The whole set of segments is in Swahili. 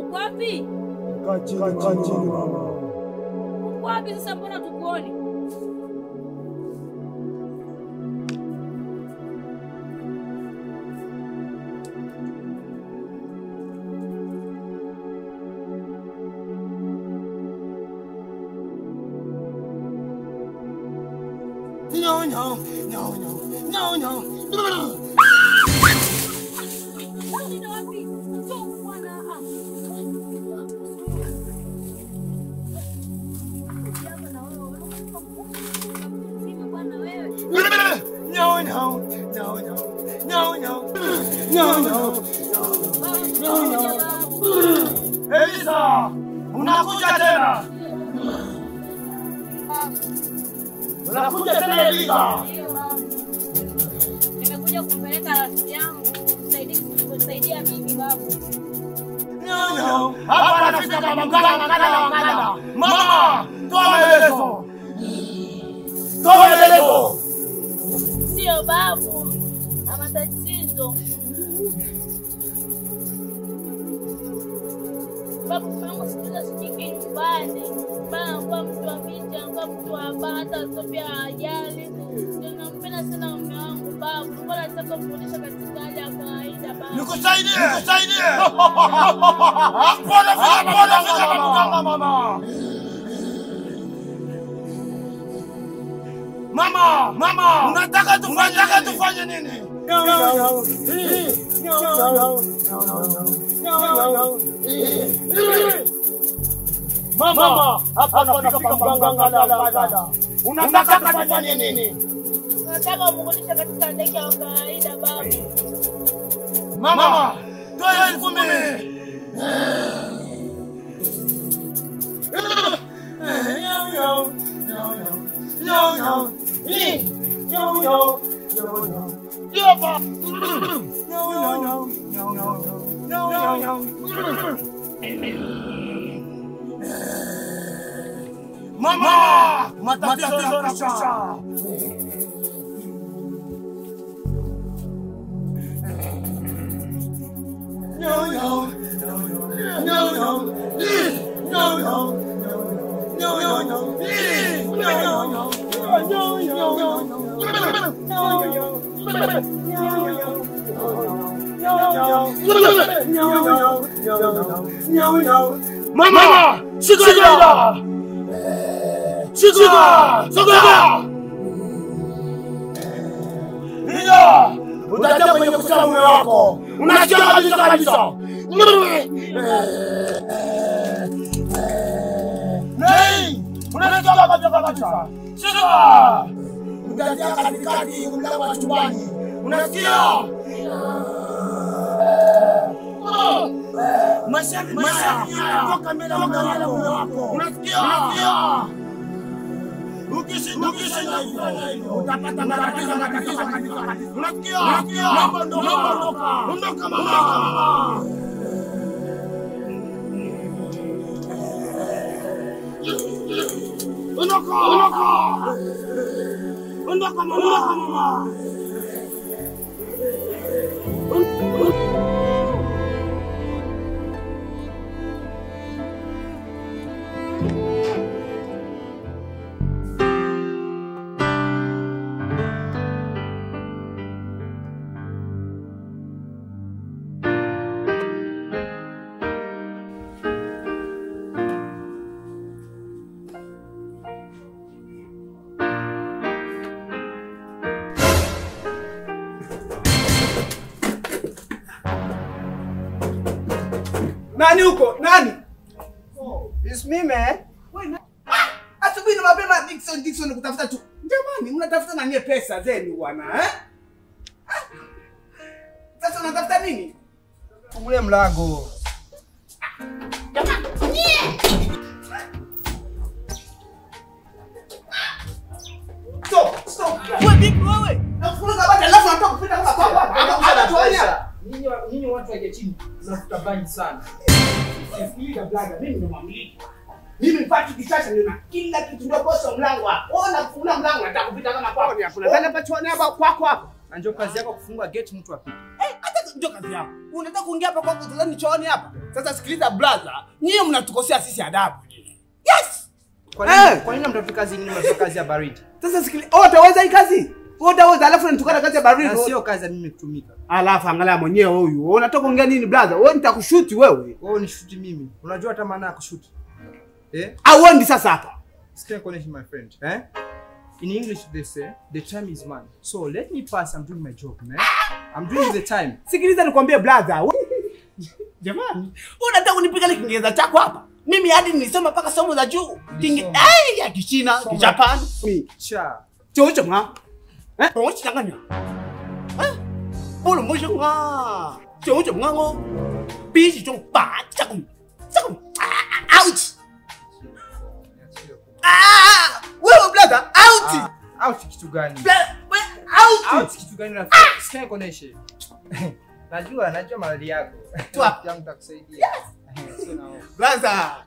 uko wapi? Kaa chini mama. Uko wapi sasa, mbona tukuoni? No. Elisa, unakuja tena? Unakuja tena Elisa? Nimekuja kumpeleka rafiki yangu kusaidia mimi babu. No. Hapa anafika kama mganga. Mama, toa maelezo. Sio babu, na matatizo. Babu mama sikuza sijiki nyumbani. Bana kwa mtu wa mita, kwa mtu wa bata, sopia ajali. Nampenda sana mume wangu babu. Mbona nataka kuonesha katika hali ya kawaida babu. Nikusaidie. Mbona mganga mama. Unataka tufanye nini? No. Mama, hapa nafika kwa mganga. Unataka tufanye nini? Nataka kuonesha katika hali ya kawaida babu. Mama, toa 10,000. Mama, matatizo yanakwisha. Mama, shika. Ndio, utatia kwenye kusema mume wako. Unasikia kabisa. Nei, unasikia kabisa. Shika. Utatia katikati mlango wa chumbani. Unasikia? Masha toka mbele ya mume wako. Unasikia? Ukishinda hivyo utapata matatizo. Unasikia? Ondoka mama. Ondoka mama. Nani huko? Nani? It's me, man. Asubuhi na mapema Dickson kutafuta tu. Jamani, mnatafuta nani pesa zenu bwana, eh? Sasa unatafuta nini? Fungulie mlango. Jamani. Stop. Wewe vipi wewe? Nafunga bata alafu anataka kupita kama kwa. Nyinyi watu wa chini mnafuta bangi sana. Sikiliza blaga, mimi ndo mamliki. Mimi mpati kichacha nina kila kitu ndio boss wa mlango hapo. Ona kufungua mlango nataka kupita kama kwako ni hakuna. Tena pacho hapa kwako hapo. Na njoo kazi yako kufungua gate mtu apite. Hata ndio kazi yako. Unataka kuingia hapa kwa kutulani chooni hapa? Sasa sikiliza brother, nyinyi mnatukosea sisi adabu. Yes! Kwa nini mtafika kazi nini mnafanya kazi ya baridi? Sasa sikiliza, utaweza hii kazi? Utaweza alafu unatukana kazi ya baridi. Sio kazi ya mimi kutumika. Alafu angalia mwenyewe huyu. Unataka kuongea nini brother? Wewe nitakushuti wewe. Wewe unishuti mimi. Unajua hata maana ya kushuti? Auendi sasa hapa. Stay connected my friend. In English they say the time is money. So let me pass, I'm doing my job, man. I'm doing the time. Sikiliza nikwambie brother. Jamani, unataka unipiga ile Kiingereza chako hapa? Mimi hadi nilisoma mpaka somo za juu. Ya Kichina, Kijapan. Cha. Chocho ma. Chocho changanya. Bolo mojo nga. Chocho ngango. Bishi chong ba chakum. Chakum. Ouch. Wewe brother, out. Out kitu gani? Out. Out kitu gani rafiki? Stay connected. Najua mahali yako. Yangu takusaidia. Brother.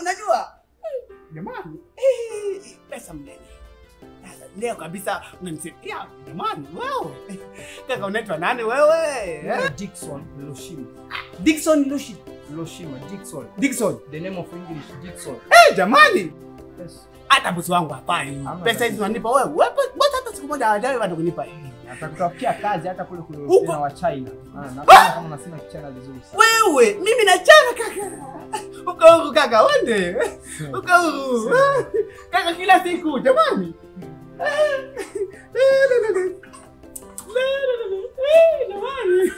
Unajua? Jamani. Pesa mnene. Leo kabisa unanisaidia. Jamani, wewe. Kaka unaitwa nani wewe? Dickson Loshima. Dickson Loshima. Loshima, Dickson. Dickson. The name of English, Dickson. Jamani. Yes. Hata bosi wangu hapa. Pesa hizi unanipa wewe. Wewe hata siku moja hajawahi bado kunipa hii. Atakutafutia kazi hata kule kuna wa China. Na kama unasema Kichina vizuri sana. Wewe, mimi na China kaka. Uko huko kaka, wende. Uko huko. Kaka kila siku, jamani. Jamani.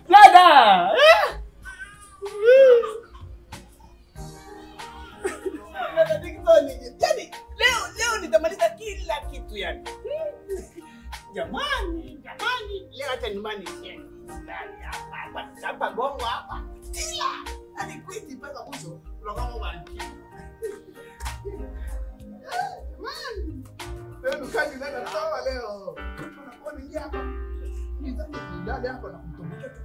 Lada. Yani, leo nitamaliza kila kitu yani. Jamani, leo hata nyumbani sieni. Hapa gongo hapa. Kila alikwiti mpaka mwisho. Unakuwa mwanamke. Jamani. Leo nukani nenda sawa leo. Unakuwa ningia hapa. Nizani kidada hapa na kumtombokea tu.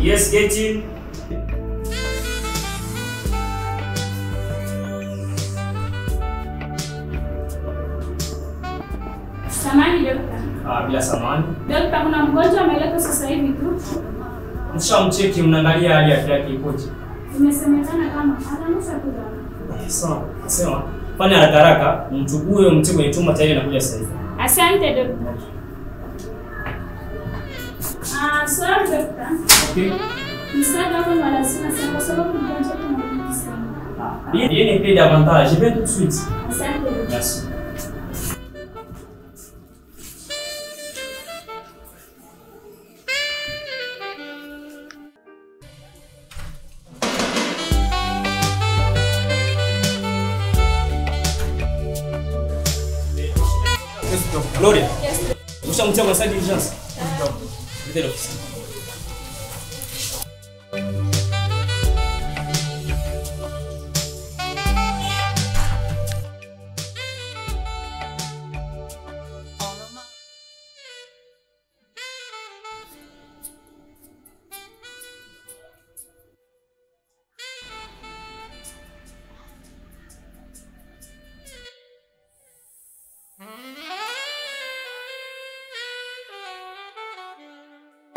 Yes, get in. Samani dokta. Bila samani. Dokta, kuna mgonjwa ameletwa sasa hivi tu. Mshamcheki, mnaangalia hali yake ipoje? Imesemekana kama ananusa kudhara. Sawa. Fanya haraka, mchukue mtie kwenye chumba tayari anakuja sasa hivi. Asante dokta. Sorry dokta. Okay. Msaada wako ni lazima sana kwa sababu mgonjwa wetu anaumwa sana. Rien n'est pris davantage. Je vais tout de suite. Merci. Gloria. Ushamtia kwa side diligence. Ndio ofisi.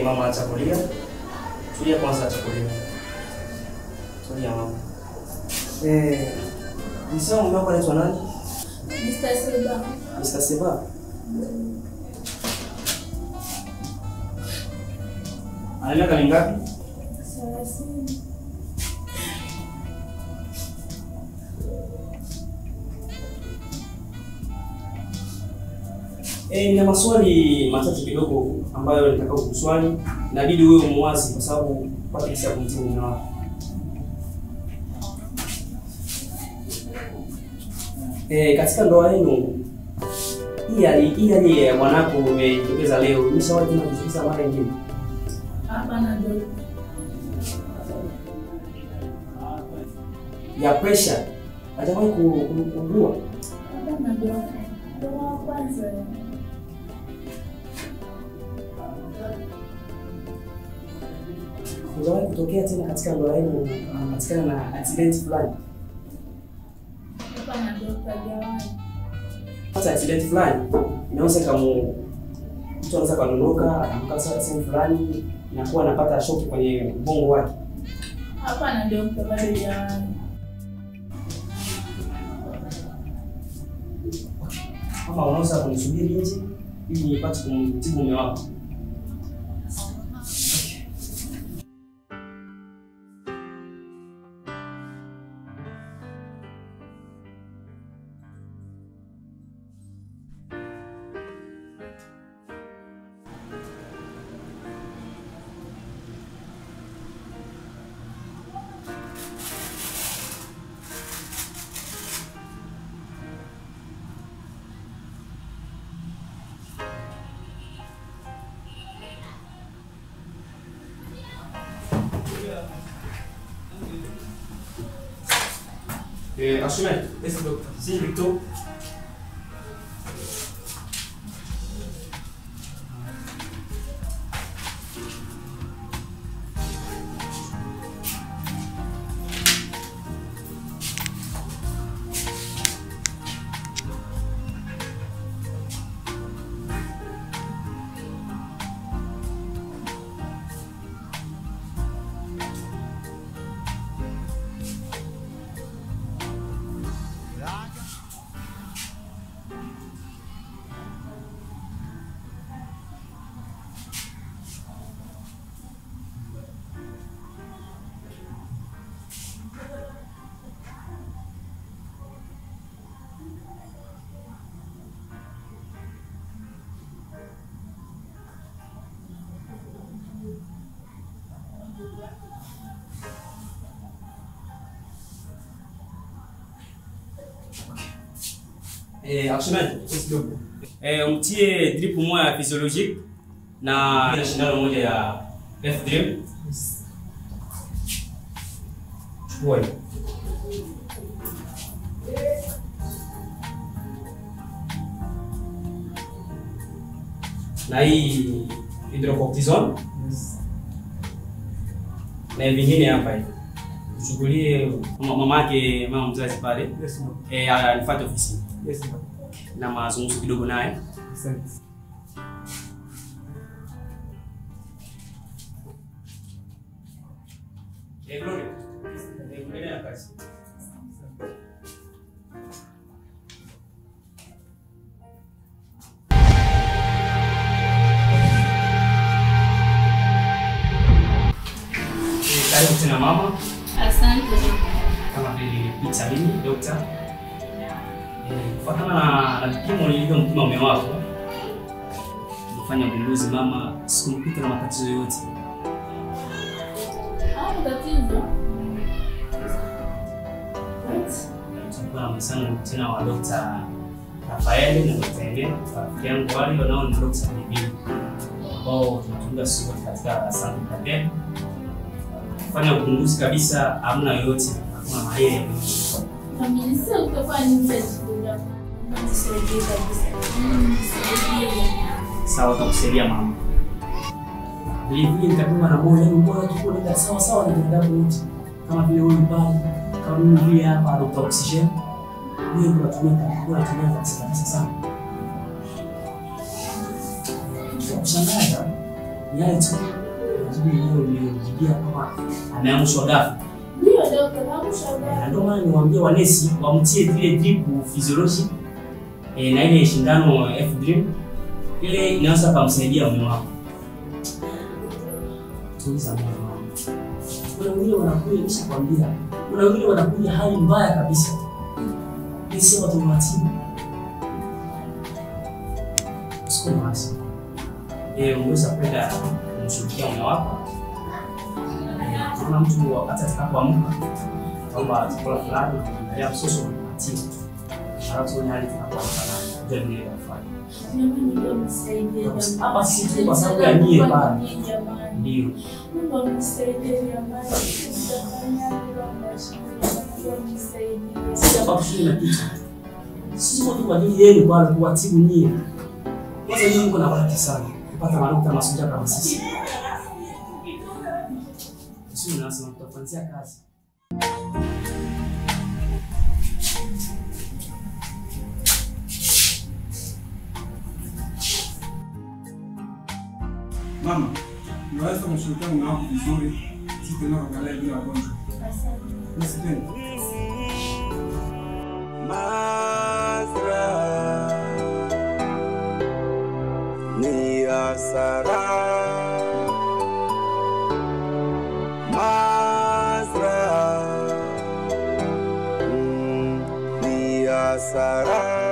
Mama atakulia. Tulia kwanza atakulia. Tulia mama. Nisema mume wako anaitwa nani? Mr. Seba. Mr. Seba. Ana miaka mingapi? 30. Nina maswali matatu kidogo ambayo nataka kukuswali. Inabidi wewe muwazi kwa sababu upate kisa kumtibu mume wako. Katika ndoa yenu hii hali ya mwanako umejitokeza leo, umeshawahi kujisikia mara nyingine? Hapana ndio. Ya pressure hajawahi kuugua? Hapana ndio. Ndio kwanza. Hujawahi kutokea tena katika ndoa yenu katikana na accident fulani? Hapana ndio hajawahi. Hata accident fulani inaweza kama mtu anaweza kuondoka akamkasa sehemu fulani na kuwa anapata shock kwenye ubongo wake. Hapana ndio bado hajawahi. Kama unaweza kunisubiri nje ili nipate kumtibu mume wako. Archimède, est-ce que si Victor? Archimède, umtie drip moja physiologique na shindano moja ya F-drip. Chukua. Na hii hydrocortisone. Na vingine hapa hivi. Chukulie mamake mama mzazi pale. Yes, ma'am. Anifuate ofisi. Yes, ma'am. Na mazungumzo kidogo naye. Asante. Gloria. Endelea na kazi. Karibu tena mama. Asante. Kama vilipita mimi dokta. Kufuatana na vipimo nilivyompima mume wako, nilifanya ugunduzi mama, sikumkuta na matatizo yote. Tatizo. Tulikuwa na msana tena wa Dr. Rafael na Dr. Eme, rafiki yangu wale wanao ni Dr. Bibi. Ambao tunatumia sisi katika sample pattern. Kufanya ugunduzi kabisa hamna yoyote, hakuna mahali. Mimi sio utakuwa ni mtajikuta. Msaidie kabisa. Sawa, takusaidia mama. Hivi nitakuwa na moyo mbora tukule sawa sawa na binadamu wote. Kama vile huyu pale, kama mimi hapa Dr. Oxygen. Wewe unatumia kabisa sana. Kushangaza ni yale tu niliyojibia kama ameamshwa ghafla. Ndio dokta, ameamshwa ghafla. Ndio maana niwaambia wanesi wamtie vile drip physiology na ile shindano F-drip ile inaweza kumsaidia mume wako. Tuliza mama. Kuna wengine wanakuja kisha kwambia, kuna wengine wanakuja hali mbaya kabisa. Ni sio watu watibu. Sio basi. Unaweza kwenda kumshukia mume wako. Kama mtu wakati atakapoamka kwamba chakula fulani ya msoso unatibu. Halafu ni hali tunakuwa sana. Ndio ninafanya. Mimi ndio msaidia. Hapa sisi kwa sababu ya nyie pale. Ndio. Mungu msaidie jamani. Tutafanya bila msaidie. Sisi hapa tushinde na kitu. Sisi wote kwa ajili yenu kwa kuwatibu nyie. Kwanza nyinyi mko na bahati sana kupata maluka masuja kama sisi. Sisi tunasema tutafanyia kazi. Mama, unaweza kumshirikiana na wako vizuri, sisi tunaangalia bila wagonjwa. Asante. Mazra ni asara. Mazra ni asara.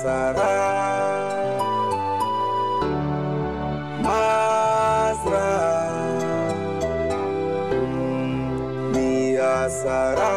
Sara Mazra ni asara.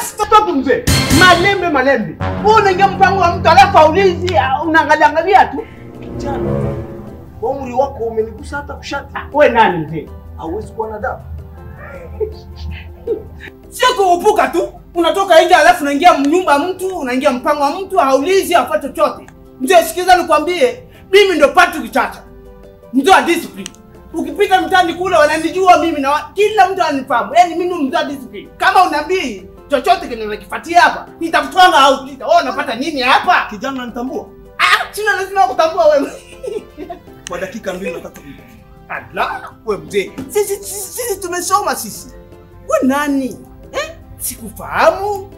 Stop mzee. Malembe. Wewe unaingia mpango wa mtu alafu aulizi unaangalia tu. Kwa umri wako umenigusa hata kushati. Wewe nani mzee? Hauwezi kuwa na damu. Sio kuupuka tu. Unatoka nje alafu unaingia nyumba mtu, unaingia mpango wa mtu, haulizi afanye chochote. Mzee sikiza nikwambie, mimi ndo Patrick Chacha. Mzee wa discipline. Ukipita mtaani kule wananijua mimi na kila mtu ananifahamu. Yaani mimi ndo mzee wa discipline. Kama unabii chochote kinachokifuatia hapa, nitakutwanga au nita. Wewe unapata nini hapa? Kijana unanitambua? Sina lazima kutambua wewe. Kwa dakika 2 nataka kuja. Ala, wewe mzee. Sisi tumesoma sisi. Wewe nani? Sikufahamu.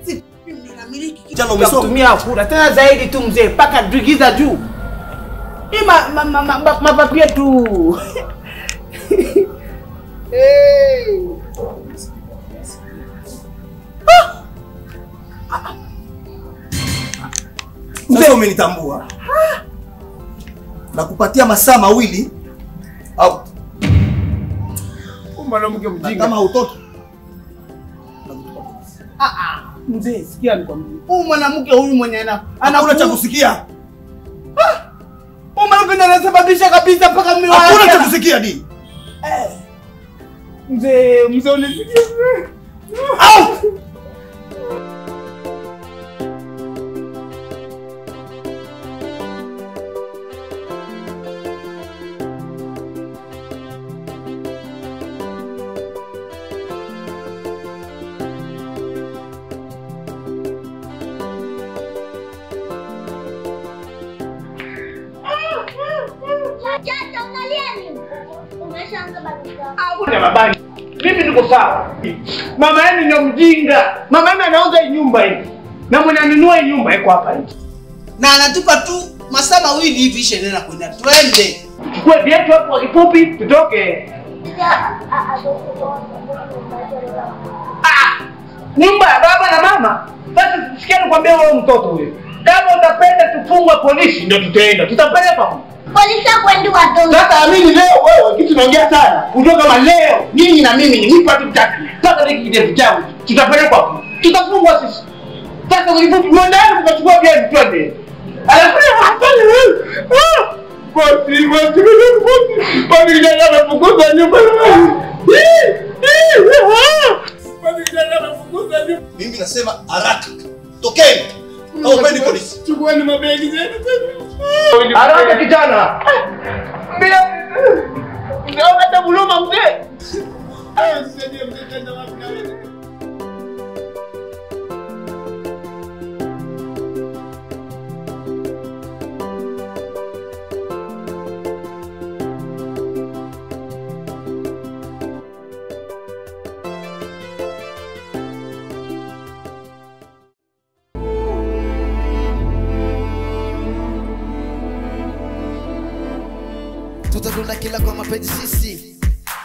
Mimi namiliki kitu. Jana umesoma Kutumia kura tena zaidi tu mzee, paka drigiza juu. Mapapia tu. Sasa umenitambua. Nakupatia masaa 2 au Mwanamke mjinga. kama hautoki. Mzee, sikia nikwambie. Huyu mwanamke huyu mwenye Hakuna cha kusikia. Huyu mwanamke anasababisha kabisa mpaka mimi wake. Hakuna cha kusikia di. Mzee unisikia. Au! Chacha, unalia nini? Umeshaanza badilika. Hakuna babani. Mimi niko sawa. Mama yenu ndio mjinga. Mama yenu anauza hii nyumba hii. Na mwenye anunua hii nyumba iko hapa hivi. Na anatupa tu masaa 2 hivi shenena kwenda. Twende. Chukue vyetu hapo kwa kifupi tutoke. Nyumba ya baba na mama. Sasa sikia nikwambia wewe mtoto huyo. Kama utapenda tufungwe polisi ndio tutaenda. Tutapeleka Polisi kwenda watoto. sasa amini leo wewe kitu tunaongea sana. Kutoka kama leo nyinyi na mimi ni mipati mtatu. Sasa hiki kidevu changu tutapelekwa hapo. Tutafungwa sisi. Sasa ulipokuwa mwandani mkachukua gari twende. Alafu hapana wewe. Bosi Bali kijana anafukuza nyumba. Bali kijana anafukuza nyumba. Mimi nasema haraka. Tokeni. Au kwenda polisi. Chukueni mabegi zenu. Haraka kijana. Mbia. Ndio hata buluma mzee. Sasa mzee tena wapi na wewe? Tutadunda kila kwa mapenzi sisi,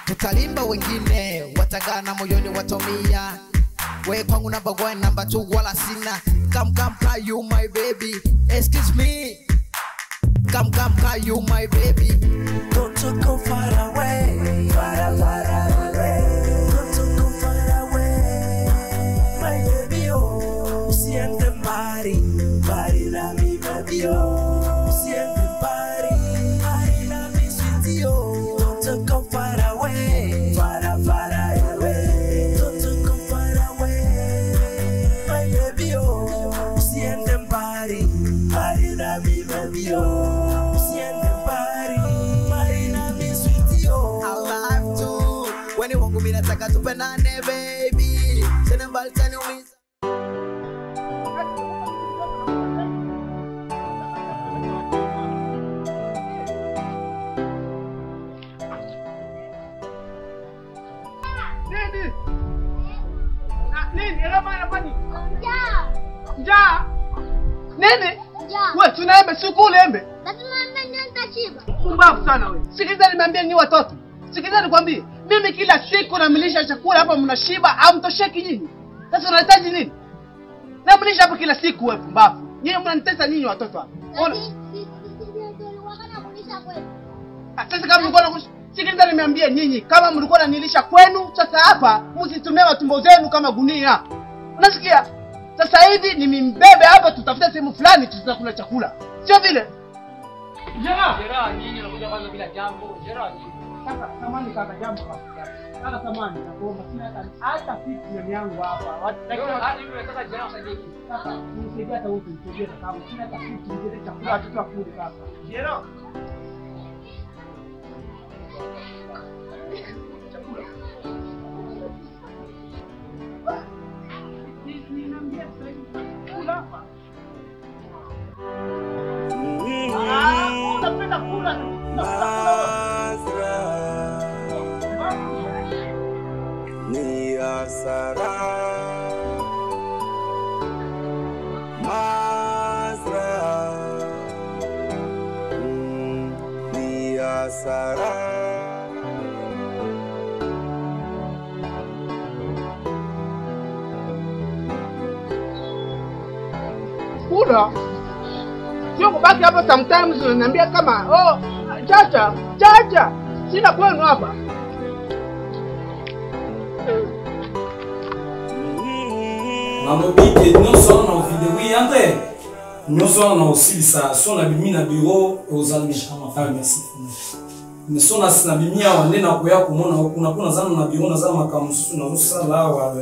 tutalimba wengine watagana moyoni watomia. We kwangu number 1 number 2 wala sina. Come cry you my baby, excuse me. Come cry you my baby. Don't go far away, far away. Don't go far away, my baby oh. Siente mari na mi baby oh. Siente mari na mi sweetie oh. Don't go far away, far away. Don't go far away, my baby oh. Siente mari na mi baby oh. Siente mari na mi sweetie oh. I love you. When you want me nataka tupendane baby. Sina mbali tani umiza. Nini? Rama anafanya? Njaa. Nini? Njaa. Wewe tunaembe si kule embe. Lazima mimi nitachiba. Pumbavu sana wewe. Sikiliza nimeambia nyinyi watoto. Sikiliza nikwambie. Mimi kila siku namilisha chakula hapa mnashiba au mtosheki nyinyi. Sasa unahitaji nini? Namilisha hapa kila siku wewe pumbavu. Nyinyi mnanitesa nyinyi watoto hapa. Ona. Sasa kama mlikuwa sikiliza nimeambia nyinyi kama mlikuwa nanilisha kwenu sasa hapa msitumie matumbo zenu kama gunia. Unasikia? Sasa hivi ni mimbebe hapa tutafuta sehemu fulani tutakula chakula. Sio vile? Jera nyinyi unakuja kwanza bila jambo. Jera nyinyi. Kaka samani kaka jambo kaka. Kaka samani nakuomba sina hata fitna yangu hapa. Watu hadi mimi nataka jana sadiki. Kaka nisaidia hata wote nisaidia kaka. Sina hata fitna ndio chakula watoto wakule kaka. Jero. Chakula. Ninambia kula hapa. Unapenda kula. Mazra ni hasara. Mazra ni hasara. Kula. Sio kubaki hapa sometimes unaniambia kama chacha. Sina kwenu hapa. Nalobiki nyonso na video hii ante nyonso na osilisa so na bimi na bureau ozalisha mafaa merci nyonso na sina bimi ya wande na koya komona kuna zana na bureau na zana makamusu na usala wa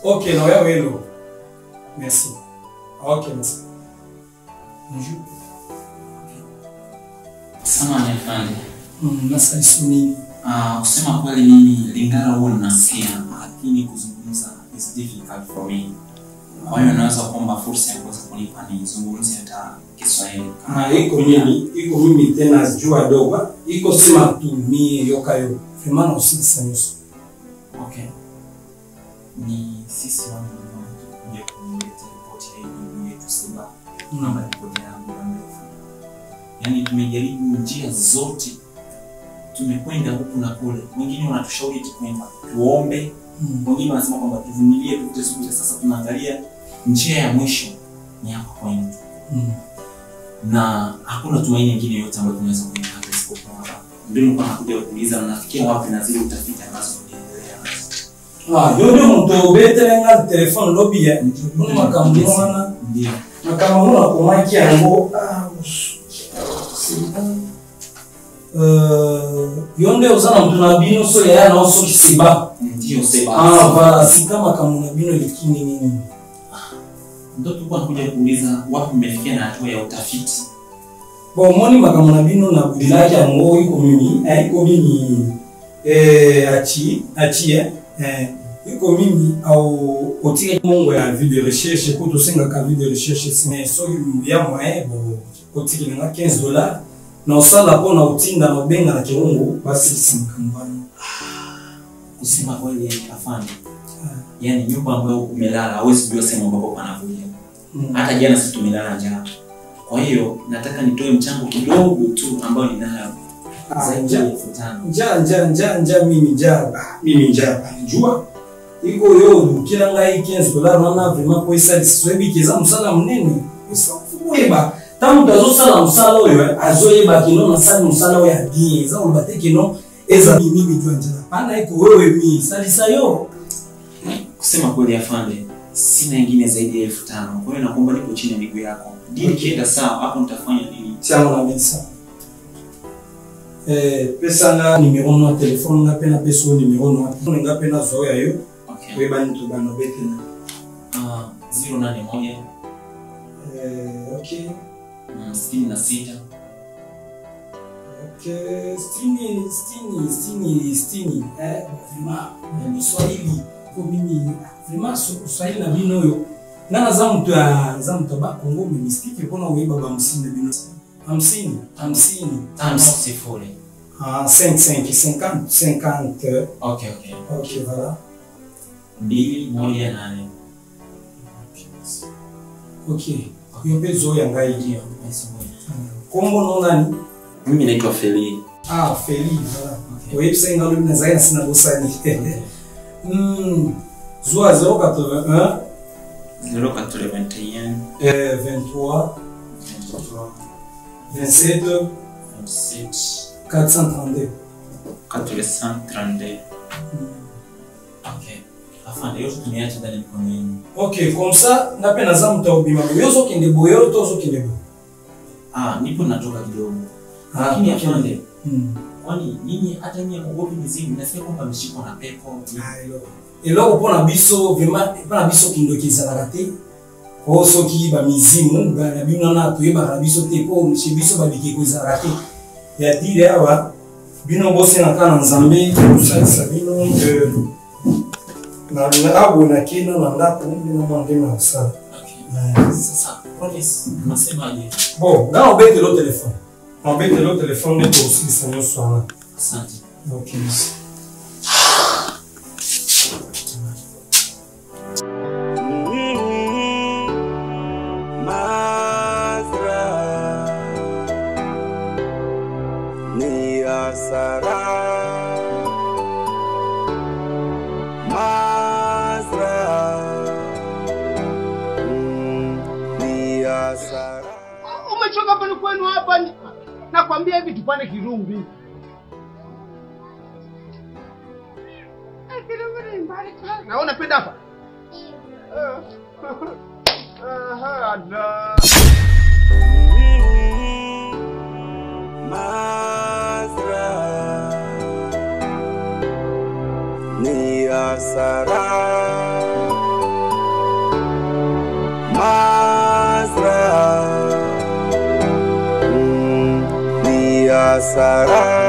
OK na wewe hello merci OK merci bonjour Sama nifanye. Nasa isuni Kusema kweli mimi Lingala huwa nasikia lakini kuzungumza is difficult for me. Kwa hiyo naweza kuomba fursa ya kuweza kunipa nizungumze hata Kiswahili. Iko mimi tena jua dogo. Iko sema tu mimi yokayo. Femana usisa nyuso. Okay. Ni sisi wangu kuja kuleta ripoti hii yetu Simba. Namba ripoti yangu mrefu. Yaani tumejaribu njia zote. Tumekwenda huku na kule. Wengine wanatushauri tukwenda tuombe. Wengine wanasema kwamba tuvumilie tutesubiri. Sasa tunaangalia njia ya mwisho ni hapa kwenda. Na hakuna tumaini nyingine yote ambayo tunaweza kuipata isipokuwa hapa. Ndio nilikuwa nakuja kuuliza mnafikia wapi na zile utafiti ambazo mnaendelea nazo. Yodo mtu betelenga telefone lobby ya. Mbona makamwana? Ndio. Makamwana kwa maki yango yonde uzana mtu na bino so ya na oso kisiba. Ndio seba. Bala si kama kamuna bino likini nini. Ndio tulikuwa tunakuja kuuliza wapi mmefikia na hatua ya utafiti. Moni makamuna bino na budilaki yango iko mimi iko mimi au otire mongo ya vie de recherche ko to senga ka vie de recherche sine so ya moyen bo otire na $15 na usala pona utinda na benga na kirungu basi simkambano. Kusema kweli afanye. Yaani nyumba ambayo umelala hauwezi kujua sehemu ambapo panavuja. Hata jana sisi tumelala njaa. Kwa hiyo nataka nitoe mchango kidogo tu ambao ninayo. Zaidi ya 5,000. Njaa mimi njaa jua iko yo kila ngai $15 na vraiment kwa isa diswebi kiza msala mnene usafueba tamu tazo sala msala oyo azoyeba kino na sala msala oyo bien za ubate kino eza mimi tuanjana pana iko wewe mimi salisa yo. Kusema kweli afande sina nyingine zaidi ya 5,000. Kwa hiyo nakuomba nipo chini ya miguu yako. Dili kienda sawa hapo nitafanya nini? Tiamo na mesa. Pesa na numero na telefone na pena peso numero na nga pena zoya yo. Okay. Weba nitu bano betena. 081 okay. 66. Okay, stini. Vraiment, ni Swahili. Kwa mimi vraiment Swahili na bino yo. Nana za mtu ba Kongo mistiki pona weba ba 50 bino. 50. 50. 50. Okay. Okay, voilà. 218. Okay. Yope zoya ngai ndio. Kombo no nani? Mimi naitwa Feli. Feli, voilà. Okay. Website ngalo mimi nazaina sina bosani. Zoa 081 081 23 27 432. Okay. Afande yote tumeacha ndani mkono yenu. Okay, comme ça napenda za mtaubima. Yozo kinde boyo tozo kinde bo. Nipo natoka kidogo. Lakini afande Kwani nini hata nyinyi mwogopi mizimu nasikia kwamba mshiko na pepo. Eloko pona biso vraiment pona biso kindokiza karate. Ko soki ba mizimu ba bino na to yeba biso te ko mshi biso ba bikiko za karate. Ya dire awa bino bose na kana nzambe kusalisa bino na abo na kina na ndapo bino mwande na sala. Sasa promise unasemaje? Bon, là on bête le téléphone. On bête le téléphone pour aussi ça nous soit. Asante. OK. Umechoka hapa ni kwenu hapa ni. Nakwambia hivi tupane kirungu. Kirungu ni mbali sana. Naona penda hapa. Aha, na. Mazra ni asara. Mazra ni asara.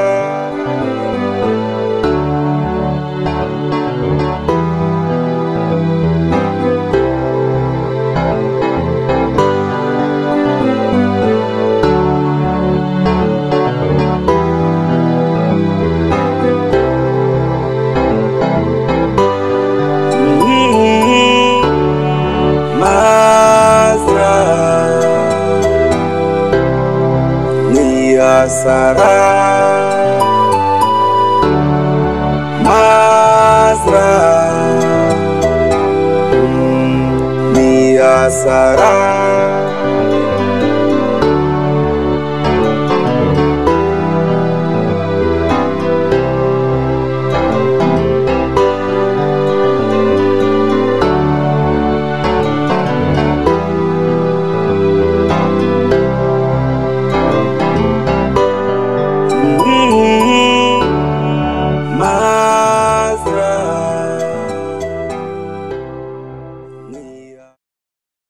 Sara Mazra Mia Sara